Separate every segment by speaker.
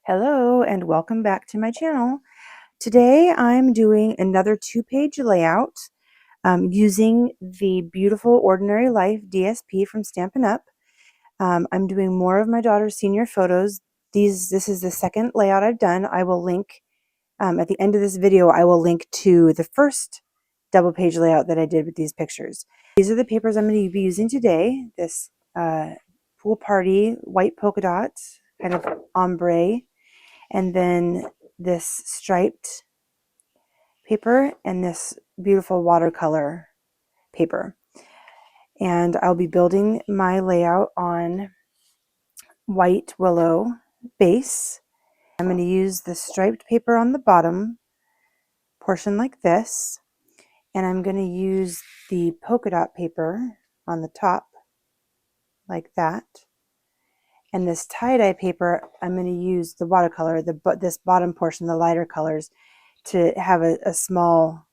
Speaker 1: Hello and welcome back to my channel. Today I'm doing another 2-page layout using the Beuatiful Ordinary Life DSP from Stampin Up. I'm doing more of my daughter's senior photos. This is the second layout I've done. I will link at the end of this video, I will link to the first double-page layout that I did with these pictures. These are the papers I'm going to be using today. This Pool Party white polka dot kind of ombre, and then this striped paper and this beautiful watercolor paper. And I'll be building my layout on white willow base. I'm going to use the striped paper on the bottom portion like this, and I'm going to use the polka dot paper on the top like that. And this tie-dye paper, I'm going to use the watercolor, this bottom portion, the lighter colors, to have a small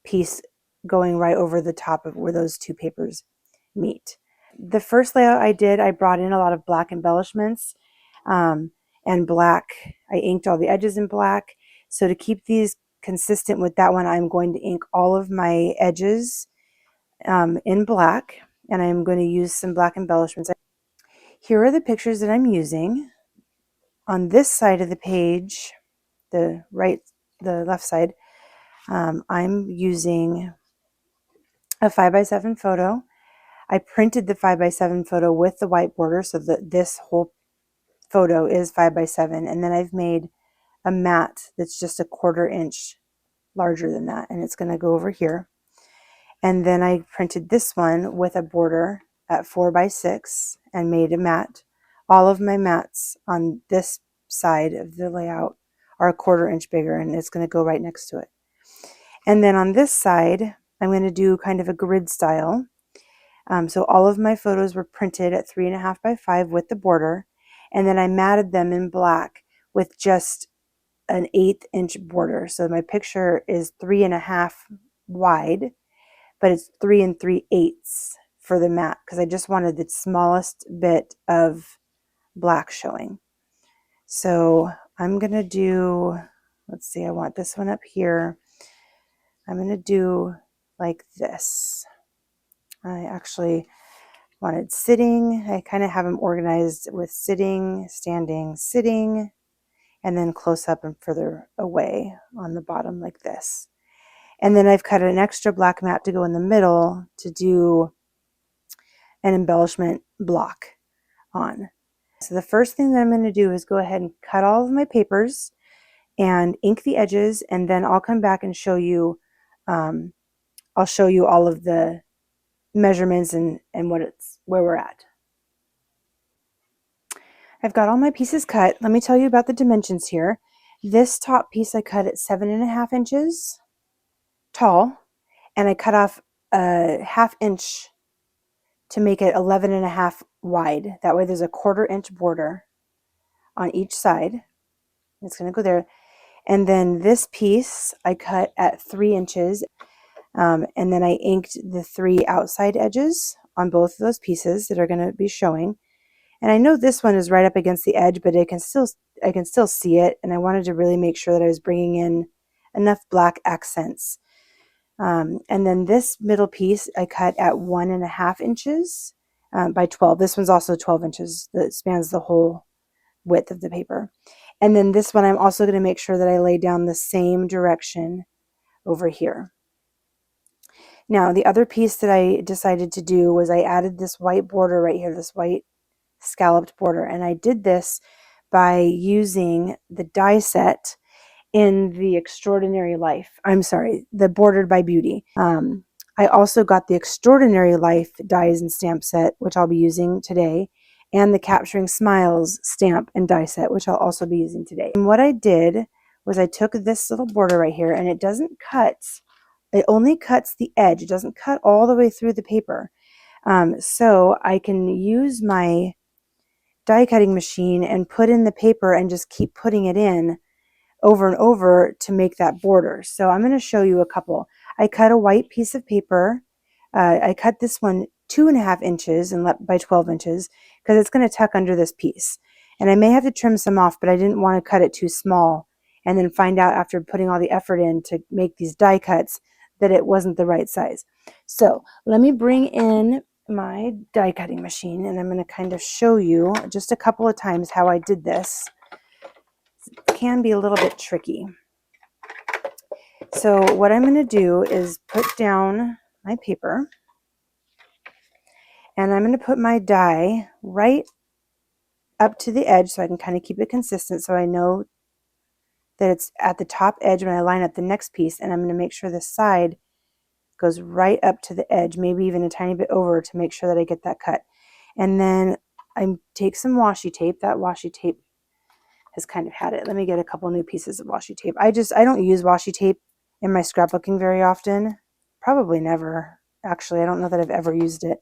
Speaker 1: piece going right over the top of where those two papers meet. The first layout I did, I brought in a lot of black embellishments and black. I inked all the edges in black. So to keep these consistent with that one, I'm going to ink all of my edges in black, and I'm going to use some black embellishments. Here are the pictures that I'm using. On this side of the page, the left side, I'm using a 5x7 photo. I printed the 5x7 photo with the white border so that this whole photo is 5x7, and then I've made a mat that's just a 1/4 inch larger than that, and it's going to go over here. And then I printed this one with a border at 4x6 and made a mat. All of my mats on this side of the layout are a 1/4 inch bigger, and it's going to go right next to it. And then on this side, I'm going to do kind of a grid style. So all of my photos were printed at 3.5x5 with the border, and then I matted them in black with just an 1/8 inch border. So my picture is 3.5 wide, but it's 3 3/8 for the mat because I just wanted the smallest bit of black showing. So I'm going to do, let's see, I want this one up here. I'm going to do like this. I actually wanted sitting. I kind of have them organized with sitting, standing, sitting, and then close up and further away on the bottom like this. And then I've cut an extra black mat to go in the middle to do an embellishment block on. So the first thing that I'm going to do is go ahead and cut all of my papers and ink the edges, and then I'll come back and show you, I'll show you all of the measurements and where we're at. I've got all my pieces cut. Let me tell you about the dimensions here. This top piece I cut at 7.5 inches tall, and I cut off a 1/2 inch to make it 11.5 wide. That way there's a 1/4 inch border on each side. It's going to go there. And then this piece I cut at 3 inches, and then I inked the 3 outside edges on both of those pieces that are going to be showing. And I know this one is right up against the edge, but I can still see it, and I wanted to really make sure that I was bringing in enough black accents. And then this middle piece I cut at 1.5 inches by 12. This one's also 12 inches that spans the whole width of the paper. And then this one I'm also going to make sure that I lay down the same direction over here. Now the other piece that I decided to do was I added this white border right here, this white scalloped border, and I did this by using the die set in the Extraordinary Life, the Bordered by Beauty. I also got the Extraordinary Life dies and stamp set, which I'll be using today, and the Capturing Smiles stamp and die set, which I'll also be using today. And what I did was I took this little border right here, and it doesn't cut, it only cuts the edge. It doesn't cut all the way through the paper. So I can use my die cutting machine and put in the paper and just keep putting it in over and over to make that border. So I'm going to show you a couple. I cut a white piece of paper. I cut this one 2.5 inches and by 12 inches because it's going to tuck under this piece. And I may have to trim some off, but I didn't want to cut it too small and then find out after putting all the effort in to make these die cuts that it wasn't the right size. So let me bring in my die cutting machine, and I'm going to kind of show you just a couple of times how I did this. It can be a little bit tricky. So what I'm going to do is put down my paper, and I'm going to put my die right up to the edge so I can kind of keep it consistent, so I know that it's at the top edge when I line up the next piece. And I'm going to make sure the side goes right up to the edge, maybe even a tiny bit over, to make sure that I get that cut. And then I take some washi tape. That washi tape has kind of had it. Let me get a couple new pieces of washi tape. I don't use washi tape in my scrapbooking very often. Probably never. Actually, I don't know that I've ever used it.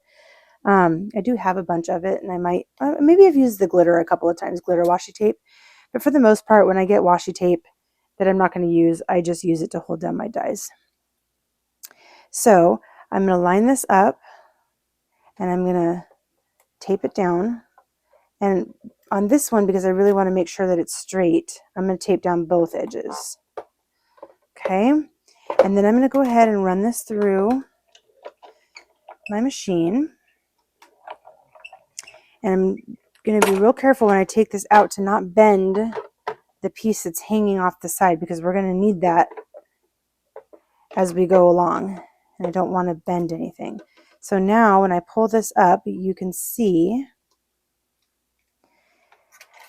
Speaker 1: I do have a bunch of it, and I might, maybe I've used the glitter a couple of times, glitter washi tape. But for the most part, when I get washi tape that I'm not going to use, I just use it to hold down my dies. So I'm going to line this up, and I'm going to tape it down. And on this one, because I really want to make sure that it's straight, I'm going to tape down both edges. Okay, and then I'm going to go ahead and run this through my machine. And I'm going to be real careful when I take this out to not bend the piece that's hanging off the side, because we're going to need that as we go along, and I don't want to bend anything. So now when I pull this up, you can see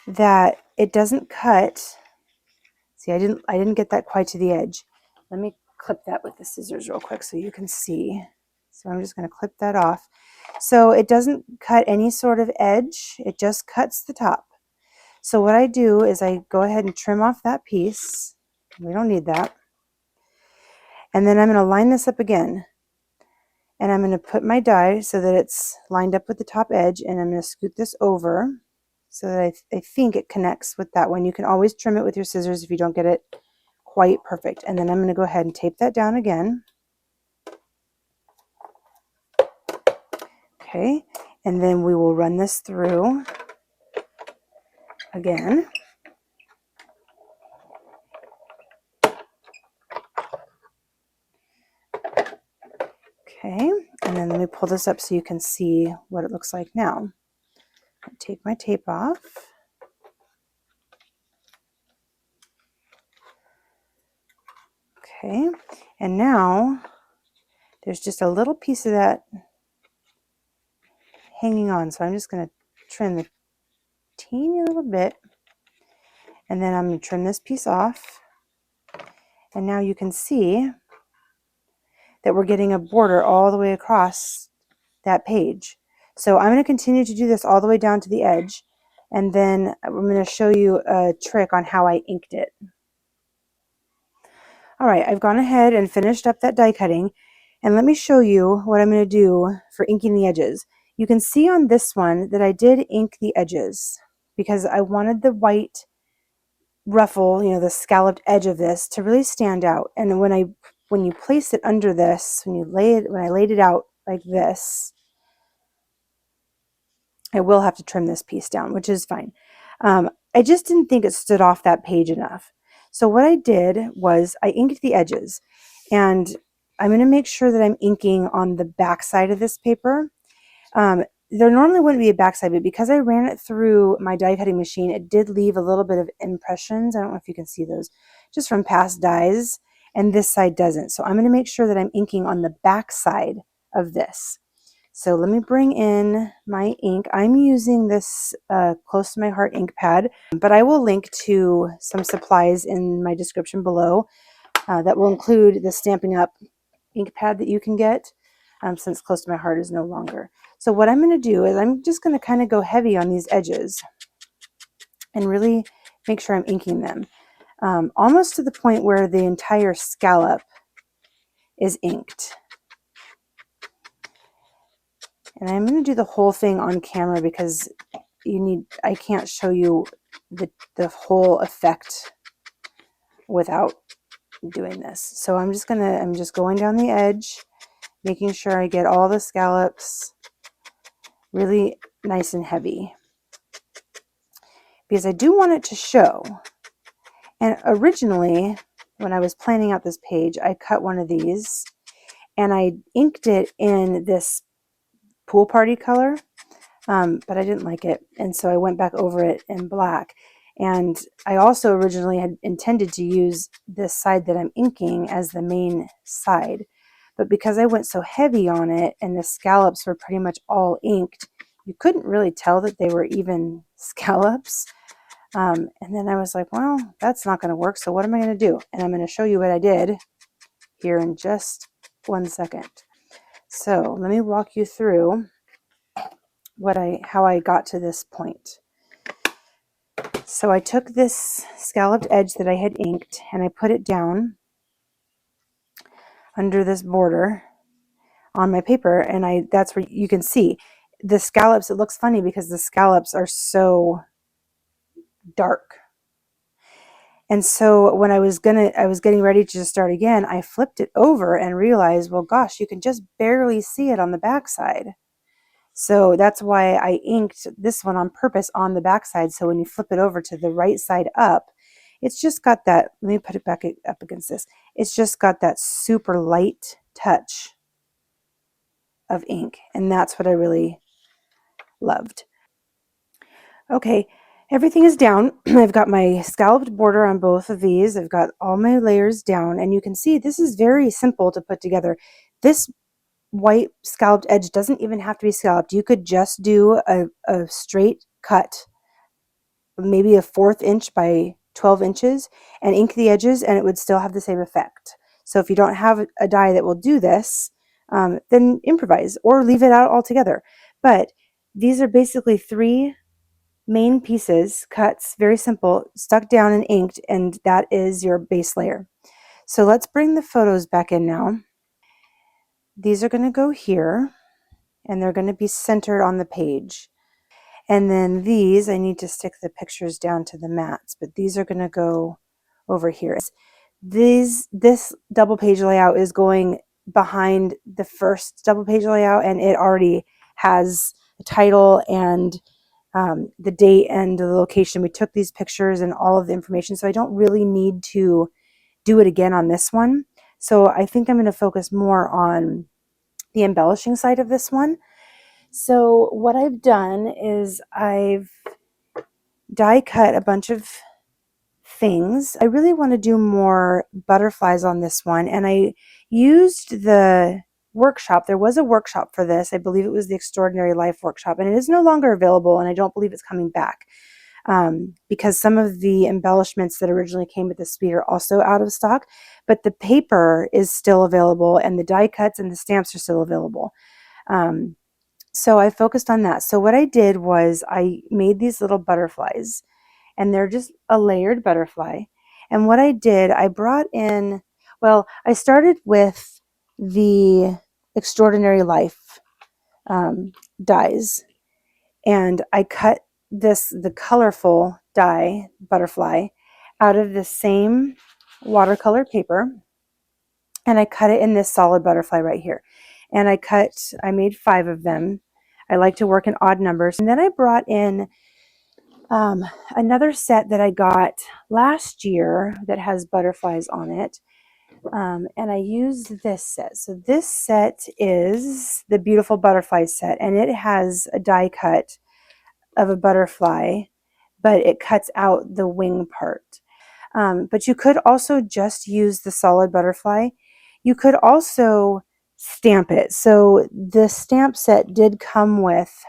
Speaker 1: that it doesn't cut. See, I didn't get that quite to the edge. Let me clip that with the scissors real quick so you can see. So I'm just going to clip that off. So it doesn't cut any sort of edge, it just cuts the top. So what I do is I go ahead and trim off that piece. We don't need that. And then I'm going to line this up again. And I'm going to put my die so that it's lined up with the top edge, and I'm going to scoot this over so that I think it connects with that one. You can always trim it with your scissors if you don't get it quite perfect. And then I'm going to go ahead and tape that down again. Okay, and then we will run this through again. Okay, and then let me pull this up so you can see what it looks like now. I'll take my tape off. Okay, and now there's just a little piece of that hanging on, so I'm just going to trim the teeny little bit, and then I'm going to trim this piece off. And now you can see that we're getting a border all the way across that page. So I'm going to continue to do this all the way down to the edge, and then I'm going to show you a trick on how I inked it. All right, I've gone ahead and finished up that die cutting, and let me show you what I'm going to do for inking the edges. You can see on this one that I did ink the edges because I wanted the white ruffle, the scalloped edge of this to really stand out. And when you place it under this, when I laid it out like this, I will have to trim this piece down, which is fine. I just didn't think it stood off that page enough. So what I did was I inked the edges, and I'm going to make sure that I'm inking on the back side of this paper. There normally wouldn't be a backside, but because I ran it through my die cutting machine, it did leave a little bit of impressions. I don't know if you can see those, just from past dies, and this side doesn't. So I'm going to make sure that I'm inking on the back side of this. So let me bring in my ink. I'm using this Close to My Heart ink pad, but I will link to some supplies in my description below that will include the Stampin' Up ink pad that you can get since Close to My Heart is no longer. So what I'm going to do is I'm just going to kind of go heavy on these edges and really make sure I'm inking them almost to the point where the entire scallop is inked. And I'm going to do the whole thing on camera because I can't show you the whole effect without doing this. So I'm just going down the edge, making sure I get all the scallops really nice and heavy. because I do want it to show. And originally, when I was planning out this page, I cut one of these and I inked it in this pool party color, but I didn't like it. And so I went back over it in black. And I also originally had intended to use this side that I'm inking as the main side. But because I went so heavy on it and the scallops were pretty much all inked, you couldn't really tell that they were even scallops. And then I was like, well, that's not going to work. So what am I going to do? And I'm going to show you what I did here in just 1 second. So let me walk you through how I got to this point. So I took this scalloped edge that I had inked and I put it down under this border on my paper, and that's where you can see the scallops. It looks funny because the scallops are so dark. And so when I was getting ready to just start again, I flipped it over and realized, well, gosh, you can just barely see it on the backside. So that's why I inked this one on purpose on the backside. So when you flip it over to the right side up, it's just got that, let me put it back up against this. It's just got that super light touch of ink. And that's what I really loved. Okay, everything is down. I've got my scalloped border on both of these. I've got all my layers down, and you can see this is very simple to put together. This white scalloped edge doesn't even have to be scalloped. You could just do a straight cut, maybe a 1/4 inch by 12 inches, and ink the edges, and it would still have the same effect. So if you don't have a die that will do this, then improvise or leave it out altogether. But these are basically 3 main pieces, cuts, very simple, stuck down and inked, and that is your base layer. So let's bring the photos back in now. These are going to go here, and they're going to be centered on the page. And then these, I need to stick the pictures down to the mats, but these are going to go over here. This double page layout is going behind the first double page layout, and it already has the title and the date and the location. We took these pictures and all of the information, so I don't really need to do it again on this one. So I think I'm going to focus more on the embellishing side of this one. So what I've done is I've die cut a bunch of things. I really want to do more butterflies on this one, and I used the workshop. There was a workshop for this. I believe it was the Extraordinary Life workshop, and it is no longer available, and I don't believe it's coming back because some of the embellishments that originally came with the suite are also out of stock, but the paper is still available, and the die cuts and the stamps are still available. So I focused on that. So what I did was I made these little butterflies, and they're just a layered butterfly. And what I did, I brought in, well, I started with the Extraordinary Life dies, and I cut the colorful die butterfly out of the same watercolor paper, and I cut it in this solid butterfly right here. And I made 5 of them. I like to work in odd numbers. And then I brought in another set that I got last year that has butterflies on it. And I used this set. So this set is the Beuatiful Butterfly set, and it has a die cut of a butterfly, but it cuts out the wing part. But you could also just use the solid butterfly. You could also stamp it. So the stamp set did come with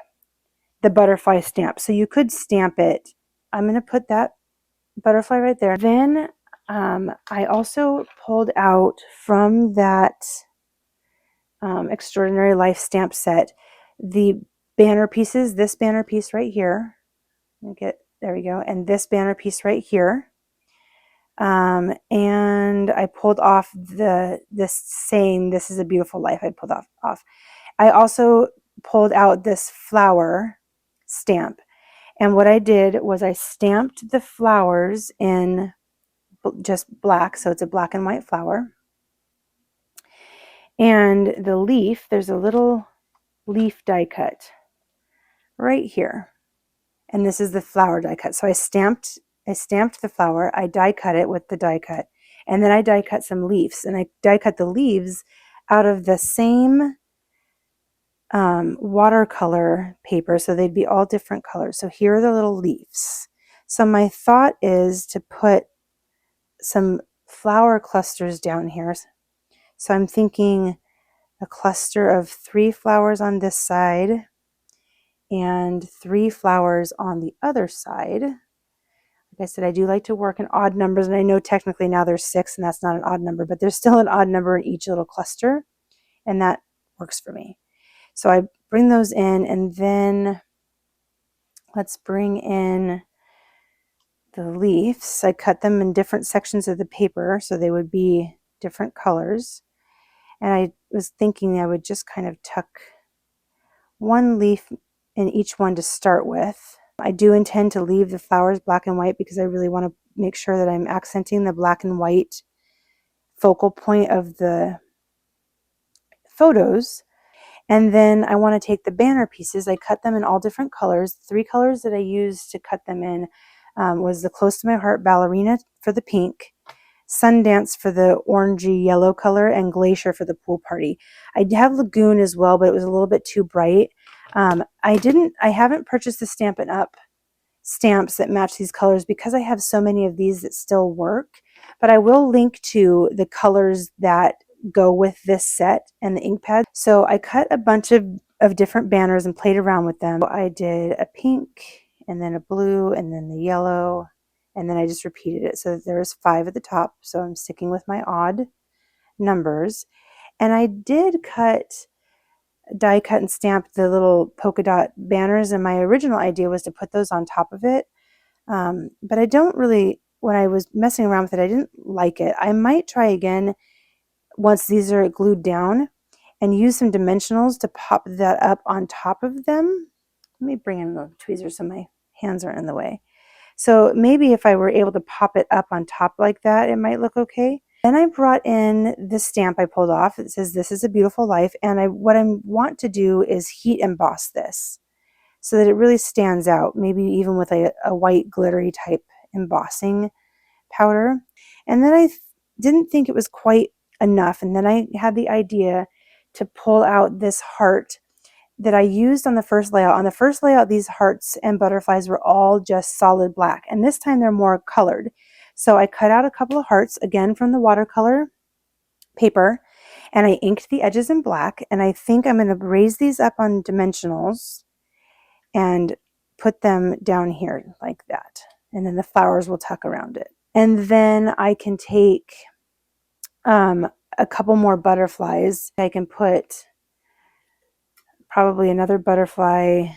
Speaker 1: the butterfly stamp. So you could stamp it. I'm going to put that butterfly right there. Then I also pulled out from that Extraordinary Life stamp set the banner pieces, this banner piece right here. There we go. And this banner piece right here. And I pulled off this saying, "This is a beautiful life." I pulled off. I also pulled out this flower stamp. And what I did was I stamped the flowers in just black. So it's a black and white flower. And the leaf, there's a little leaf die cut right here. And this is the flower die cut. So I stamped the flower, I die cut it with the die cut, and then I die cut some leaves, and I die cut the leaves out of the same watercolor paper, so they'd be all different colors. So here are the little leaves. So my thought is to put some flower clusters down here. So I'm thinking a cluster of 3 flowers on this side and 3 flowers on the other side. Like I said, I do like to work in odd numbers, and I know technically now there's 6 and that's not an odd number, but there's still an odd number in each little cluster, and that works for me. So I bring those in, and then let's bring in the leaves. I cut them in different sections of the paper so they would be different colors. And I was thinking I would just kind of tuck one leaf in each one to start with. I do intend to leave the flowers black and white because I really want to make sure that I'm accenting the black and white focal point of the photos. And then I want to take the banner pieces. I cut them in all different colors. 3 colors that I used to cut them in was the Close to My Heart Ballerina for the pink, Sundance for the orangey yellow color, and Glacier for the pool party. I have Lagoon as well, but it was a little bit too bright. I haven't purchased the Stampin' Up stamps that match these colors because I have so many of these that still work, but I will link to the colors that go with this set and the ink pad. So I cut a bunch of different banners and played around with them. I did a pink and then a blue and then the yellow, and then I just repeated it. So there was 5 at the top, so I'm sticking with my odd numbers. And I did die cut and stamp the little polka dot banners, and my original idea was to put those on top of it. But I don't really, when I was messing around with it, I didn't like it. I might try again once these are glued down and use some dimensionals to pop that up on top of them. Let me bring in the tweezers so my hands aren't in the way. So maybe if I were able to pop it up on top like that, it might look okay. Then I brought in the stamp I pulled off. It says, "This is a beautiful life." And what I want to do is heat emboss this so that it really stands out, maybe even with a white glittery type embossing powder. And then I didn't think it was quite enough. And then I had the idea to pull out this heart that I used on the first layout. On the first layout, these hearts and butterflies were all just solid black, and this time they're more colored. So I cut out a couple of hearts, again from the watercolor paper, and I inked the edges in black, and I think I'm going to raise these up on dimensionals and put them down here like that, and then the flowers will tuck around it. And then I can take a couple more butterflies. I can put probably another butterfly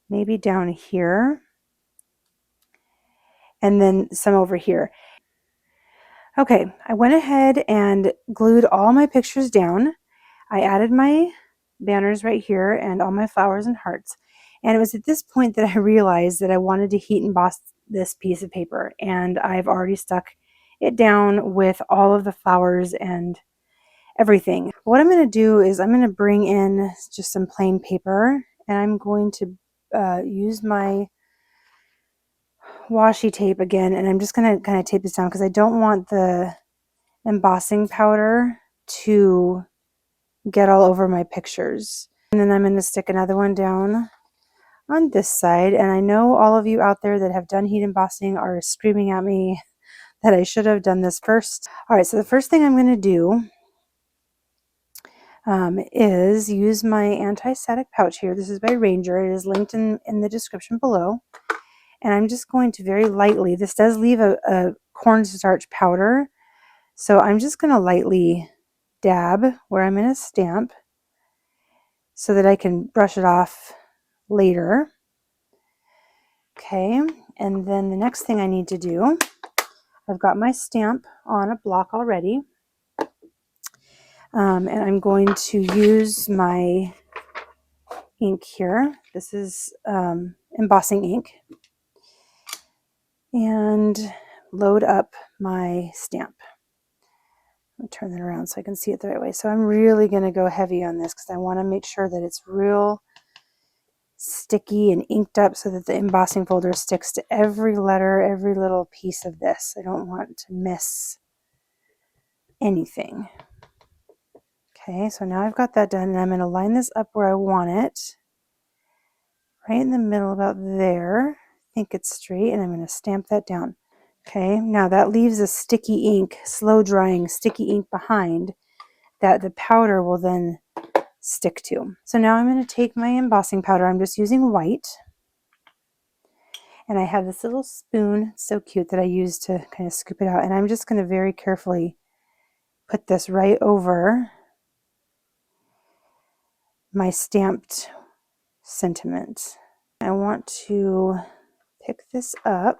Speaker 1: maybe down here, and then some over here. Okay, I went ahead and glued all my pictures down. I added my banners right here and all my flowers and hearts. And it was at this point that I realized that I wanted to heat emboss this piece of paper, and I've already stuck it down with all of the flowers and everything. What I'm going to do is I'm going to bring in just some plain paper, and I'm going to use my washi tape again, and I'm just going to kind of tape this down because I don't want the embossing powder to get all over my pictures. And then I'm going to stick another one down on this side, and I know all of you out there that have done heat embossing are screaming at me that I should have done this first. All right, so the first thing I'm going to do is use my anti-static pouch here. This is by Ranger. It is linked in the description below. And I'm just going to very lightly, this does leave a cornstarch powder, so I'm just going to lightly dab where I'm going to stamp so that I can brush it off later. Okay, and then the next thing I need to do, I've got my stamp on a block already. And I'm going to use my ink here. This is embossing ink. And load up my stamp. I'll turn that around so I can see it the right way. So I'm really going to go heavy on this because I want to make sure that it's real sticky and inked up so that the embossing folder sticks to every letter, every little piece of this. I don't want to miss anything. Okay, so now I've got that done, and I'm going to line this up where I want it. Right in the middle about there. I think it's straight, and I'm going to stamp that down. Okay, now that leaves a sticky ink, slow drying sticky ink behind that the powder will then stick to. So now I'm going to take my embossing powder. I'm just using white. And I have this little spoon, so cute, that I use to kind of scoop it out. And I'm just going to very carefully put this right over my stamped sentiment. I want to pick this up.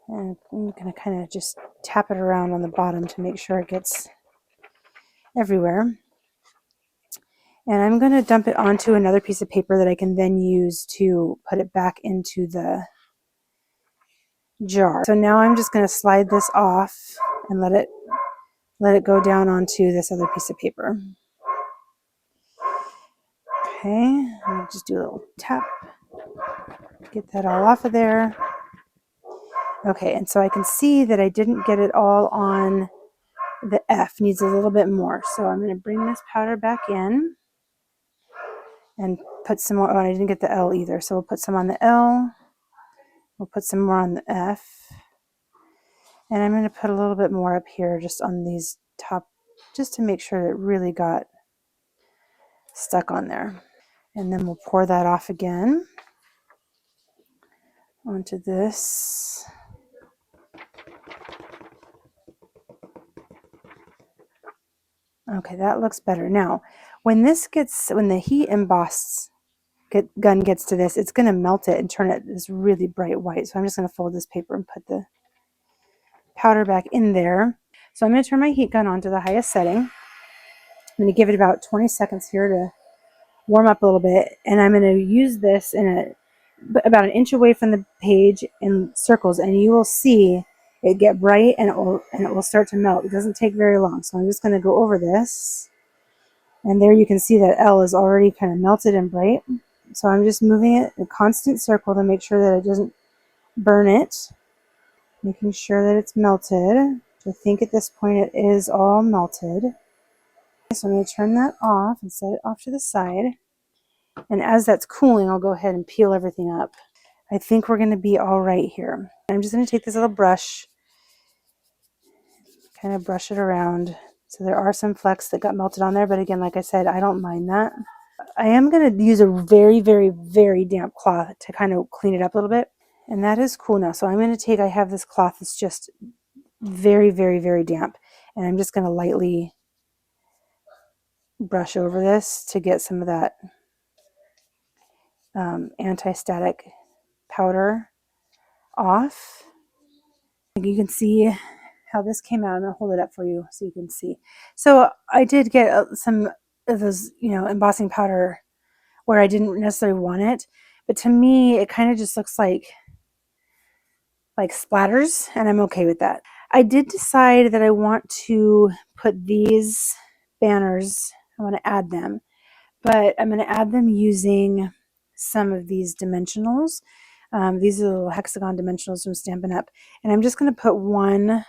Speaker 1: And I'm going to kind of just tap it around on the bottom to make sure it gets everywhere. And I'm going to dump it onto another piece of paper that I can then use to put it back into the jar. So now I'm just going to slide this off and let it go down onto this other piece of paper. Okay, I'll just do a little tap, get that all off of there. Okay, and so I can see that I didn't get it all on the F, needs a little bit more. So I'm going to bring this powder back in and put some more. Oh, I didn't get the L either, so we'll put some on the L. We'll put some more on the F. And I'm going to put a little bit more up here just on these top, just to make sure that it really got stuck on there. And then we'll pour that off again onto this. Okay, that looks better. Now, when the heat embossed gun gets to this, it's going to melt it and turn it this really bright white. So I'm just going to fold this paper and put the powder back in there. So I'm going to turn my heat gun on to the highest setting. I'm going to give it about 20 seconds here to warm up a little bit, and I'm going to use this in about an inch away from the page in circles, and you will see it get bright and it will start to melt. It doesn't take very long, so I'm just going to go over this, and there you can see that L is already kind of melted and bright. So I'm just moving it in a constant circle to make sure that it doesn't burn it, making sure that it's melted. I think at this point it is all melted. So I'm going to turn that off and set it off to the side. And as that's cooling, I'll go ahead and peel everything up. I think we're going to be all right here. I'm just going to take this little brush, kind of brush it around. So there are some flecks that got melted on there, but again, like I said, I don't mind that. I am going to use a very, very, very damp cloth to kind of clean it up a little bit. And that is cool now. So I'm going to I have this cloth that's just very, very, very damp. And I'm just going to lightly brush over this to get some of that anti-static powder off. You can see how this came out. I'm going to hold it up for you so you can see. So I did get some of those, embossing powder where I didn't necessarily want it. But to me, it kind of just looks like splatters, and I'm okay with that. I did decide that I want to put these banners, I want to add them, but I'm going to add them using some of these dimensionals. These are the little hexagon dimensionals from Stampin' Up. And I'm just going to put one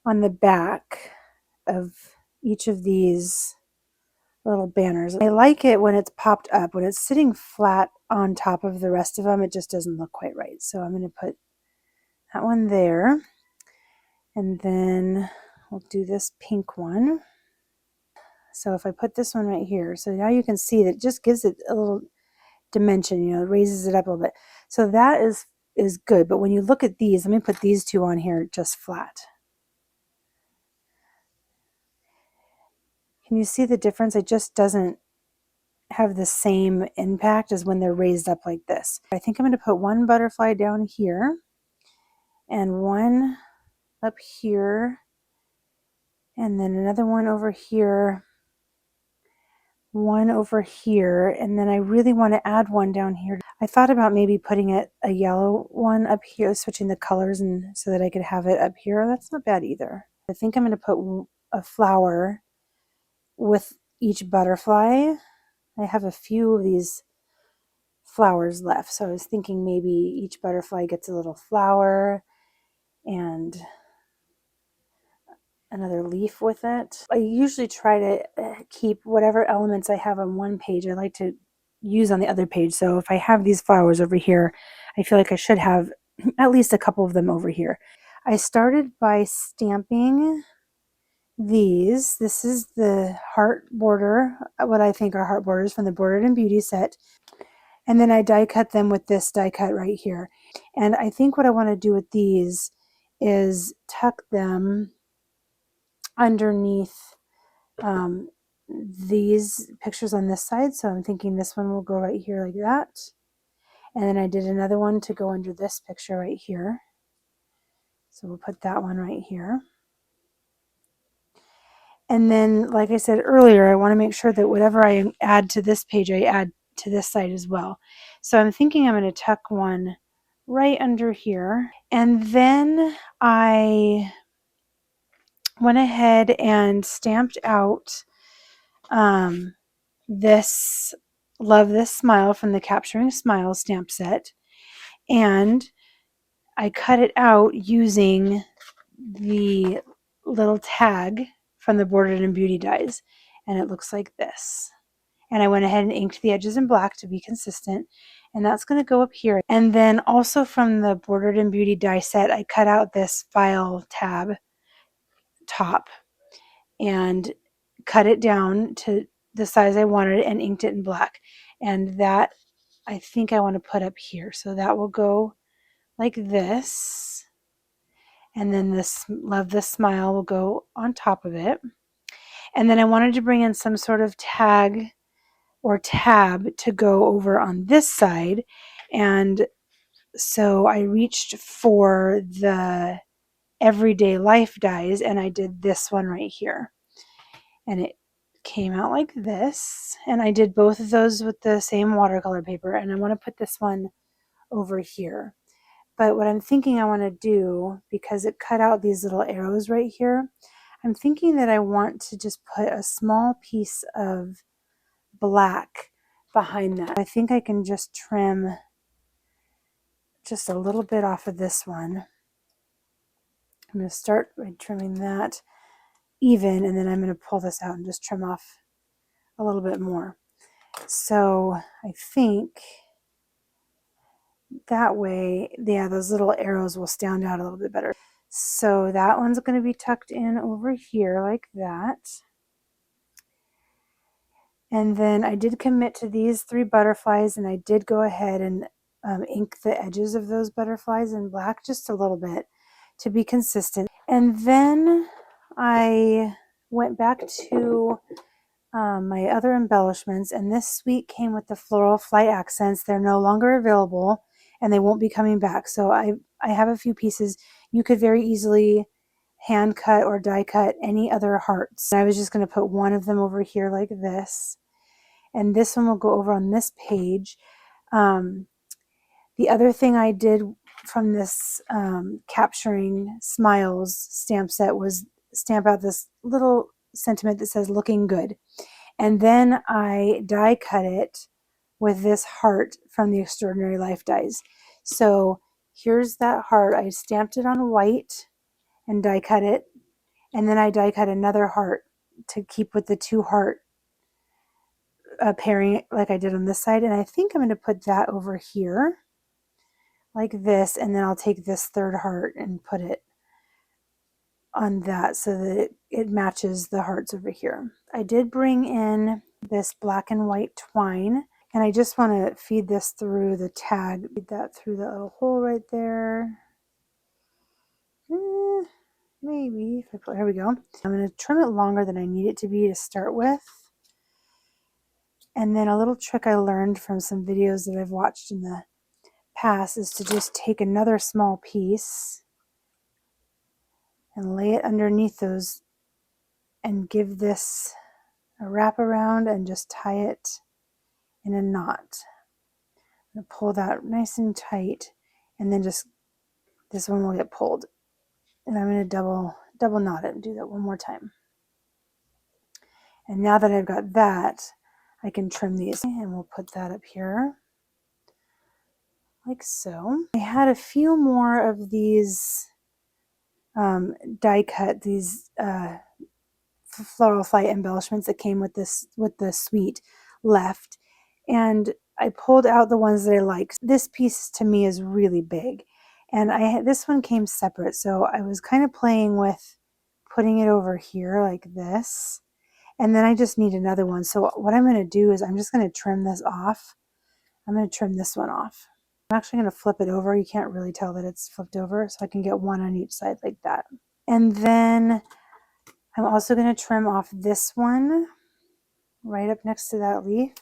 Speaker 1: on the back of each of these little banners. I like it when it's popped up. When it's sitting flat on top of the rest of them, it just doesn't look quite right. So I'm going to put that one there. And then we'll do this pink one. So if I put this one right here, so now you can see that it just gives it a little dimension, raises it up a little bit. So that is good. But when you look at these, let me put these two on here just flat. Can you see the difference? It just doesn't have the same impact as when they're raised up like this. I think I'm going to put one butterfly down here and one up here, and then another one over here, one over here, and then I really want to add one down here. I thought about maybe putting a yellow one up here, switching the colors, and so that I could have it up here. That's not bad either. I think I'm going to put a flower with each butterfly. I have a few of these flowers left, so I was thinking maybe each butterfly gets a little flower and another leaf with it. I usually try to keep whatever elements I have on one page I like to use on the other page. So if I have these flowers over here, I feel like I should have at least a couple of them over here. I started by stamping these. This is the heart border, what I think are heart borders from the Bordered and Beauty set. And then I die cut them with this die cut right here. And I think what I want to do with these is tuck them underneath these pictures on this side. So I'm thinking this one will go right here like that. And then I did another one to go under this picture right here. So we'll put that one right here. And then, like I said earlier, I want to make sure that whatever I add to this page, I add to this side as well. So I'm thinking I'm going to tuck one right under here. And then I went ahead and stamped out this Love This Smile from the Capturing Smiles stamp set. And I cut it out using the little tag from the Bordered and Beauty dies. And it looks like this. And I went ahead and inked the edges in black to be consistent. And that's going to go up here. And then also from the Bordered and Beauty die set, I cut out this file tab top and cut it down to the size I wanted and inked it in black. And that I think I want to put up here. So that will go like this. And then this Love This Smile will go on top of it. And then I wanted to bring in some sort of tag or tab to go over on this side. And so I reached for the Everyday Life dies and I did this one right here. And it came out like this. And I did both of those with the same watercolor paper. And I want to put this one over here. But what I'm thinking I want to do, because it cut out these little arrows right here, I'm thinking that I want to just put a small piece of black behind that. I think I can just trim just a little bit off of this one. I'm going to start by trimming that even, and then I'm going to pull this out and just trim off a little bit more. So I think that way, yeah, those little arrows will stand out a little bit better. So that one's going to be tucked in over here like that. And then I did commit to these 3 butterflies, and I did go ahead and ink the edges of those butterflies in black just a little bit to be consistent. And then I went back to my other embellishments, and this suite came with the floral flight accents. They're no longer available and they won't be coming back. So I have a few pieces. You could very easily hand cut or die cut any other hearts. I was just going to put one of them over here like this, and this one will go over on this page. The other thing I did from this Capturing Smiles stamp set was stamp out this little sentiment that says looking good. And then I die cut it with this heart from the Extraordinary Life dies. So here's that heart. I stamped it on white and die cut it. And then I die cut another heart to keep with the 2 heart pairing like I did on this side. And I think I'm going to put that over here like this. And then I'll take this 3rd heart and put it on that so that it matches the hearts over here. I did bring in this black and white twine, and I just want to feed this through the tag. Feed that through that little hole right there. Maybe if I put, here we go. I'm going to trim it longer than I need it to be to start with. And then a little trick I learned from some videos that I've watched in the past is to just take another small piece and lay it underneath those and give this a wrap around and just tie it in a knot. I'm going to pull that nice and tight, and then just this one will get pulled. And I'm going to double knot it and do that one more time. And now that I've got that, I can trim these, and we'll put that up here like so. I had a few more of these die cut, these floral flight embellishments that came with the suite left, and I pulled out the ones that I liked. This piece to me is really big, and this one came separate, so I was kind of playing with putting it over here like this, and then I just need another one. So what I'm going to do is I'm just going to trim this off. I'm going to trim this one off. I'm actually going to flip it over. You can't really tell that it's flipped over, so I can get one on each side like that. And then I'm also going to trim off this one right up next to that leaf.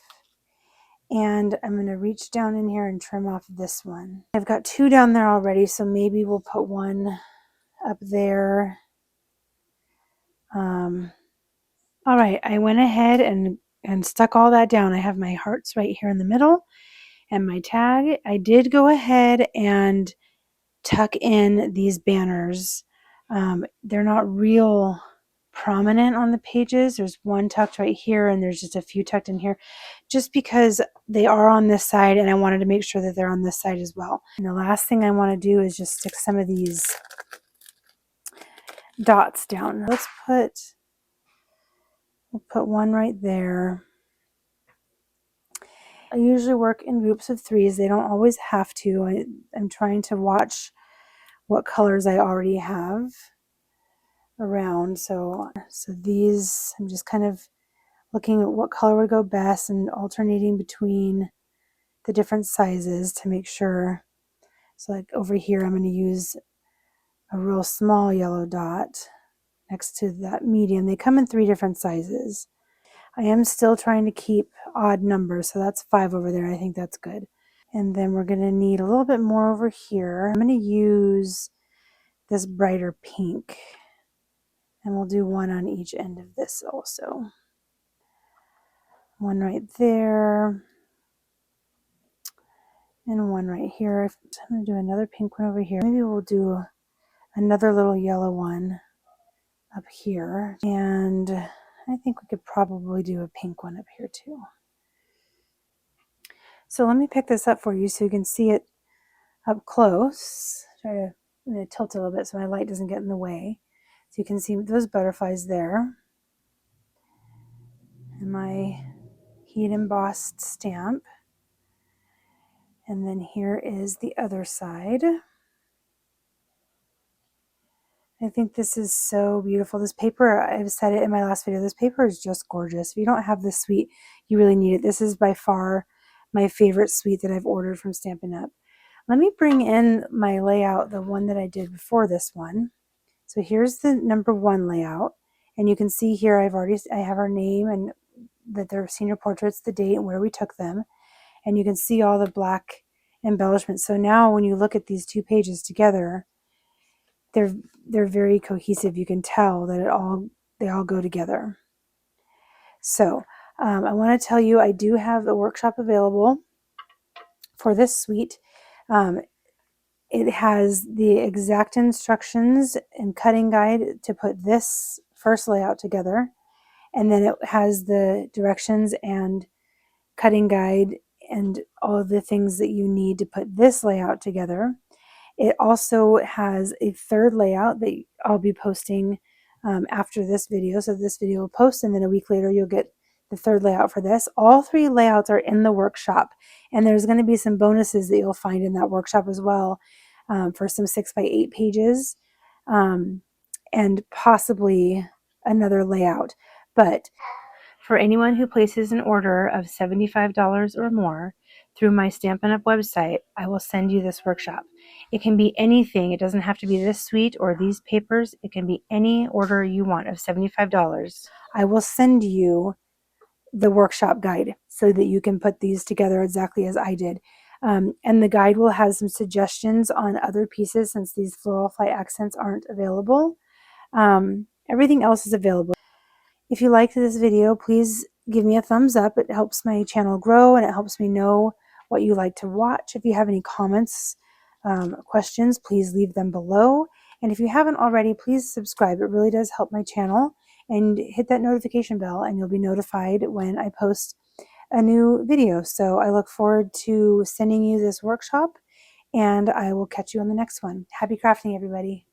Speaker 1: And I'm going to reach down in here and trim off this one. I've got two down there already, so maybe we'll put one up there. All right, I went ahead and stuck all that down. I have my hearts right here in the middle and my tag. I did go ahead and tuck in these banners. They're not real prominent on the pages. There's one tucked right here, and there's just a few tucked in here, just because they are on this side, and I wanted to make sure that they're on this side as well. And the last thing I want to do is just stick some of these dots down. We'll put one right there. I usually work in groups of threes. They don't always have to. I'm trying to watch what colors I already have around. So these, I'm just kind of looking at what color would go best and alternating between the different sizes to make sure. So like over here, I'm going to use a real small yellow dot next to that medium. They come in 3 different sizes. I am still trying to keep odd numbers, so that's 5 over there. I think that's good. And then we're going to need a little bit more over here. I'm going to use this brighter pink, and we'll do one on each end of this also. One right there, and one right here. I'm going to do another pink one over here. Maybe we'll do another little yellow one up here, and I think we could probably do a pink one up here too. So let me pick this up for you so you can see it up close. I'm going to tilt it a little bit so my light doesn't get in the way. So you can see those butterflies there, and my heat embossed stamp. And then here is the other side. I think this is so beautiful. This paper, I've said it in my last video, this paper is just gorgeous. If you don't have this suite, you really need it. This is by far my favorite suite that I've ordered from Stampin' Up. Let me bring in my layout, the one that I did before this one. So here's the number 1 layout. And you can see here I have our name and that they're senior portraits, the date, and where we took them. And you can see all the black embellishments. So now when you look at these 2 pages together, they're very cohesive. You can tell that they all go together. So I want to tell you, I do have a workshop available for this suite. It has the exact instructions and cutting guide to put this first layout together, and then it has the directions and cutting guide and all of the things that you need to put this layout together. It also has a 3rd layout that I'll be posting after this video. So this video will post, and then a week later you'll get the 3rd layout for this. All 3 layouts are in the workshop, and there's going to be some bonuses that you'll find in that workshop as well, for some 6x8 pages, and possibly another layout. But for anyone who places an order of $75 or more through my Stampin' Up website, I will send you this workshop. It can be anything. It doesn't have to be this suite or these papers. It can be any order you want of $75. I will send you the workshop guide so that you can put these together exactly as I did. And the guide will have some suggestions on other pieces since these floral flight accents aren't available. Everything else is available. If you liked this video, please give me a thumbs up. It helps my channel grow, and it helps me know what you like to watch. If you have any comments, questions, please leave them below. And if you haven't already, please subscribe. It really does help my channel. and hit that notification bell, and you'll be notified when I post a new video. So I look forward to sending you this workshop, and I will catch you on the next one. Happy crafting, everybody.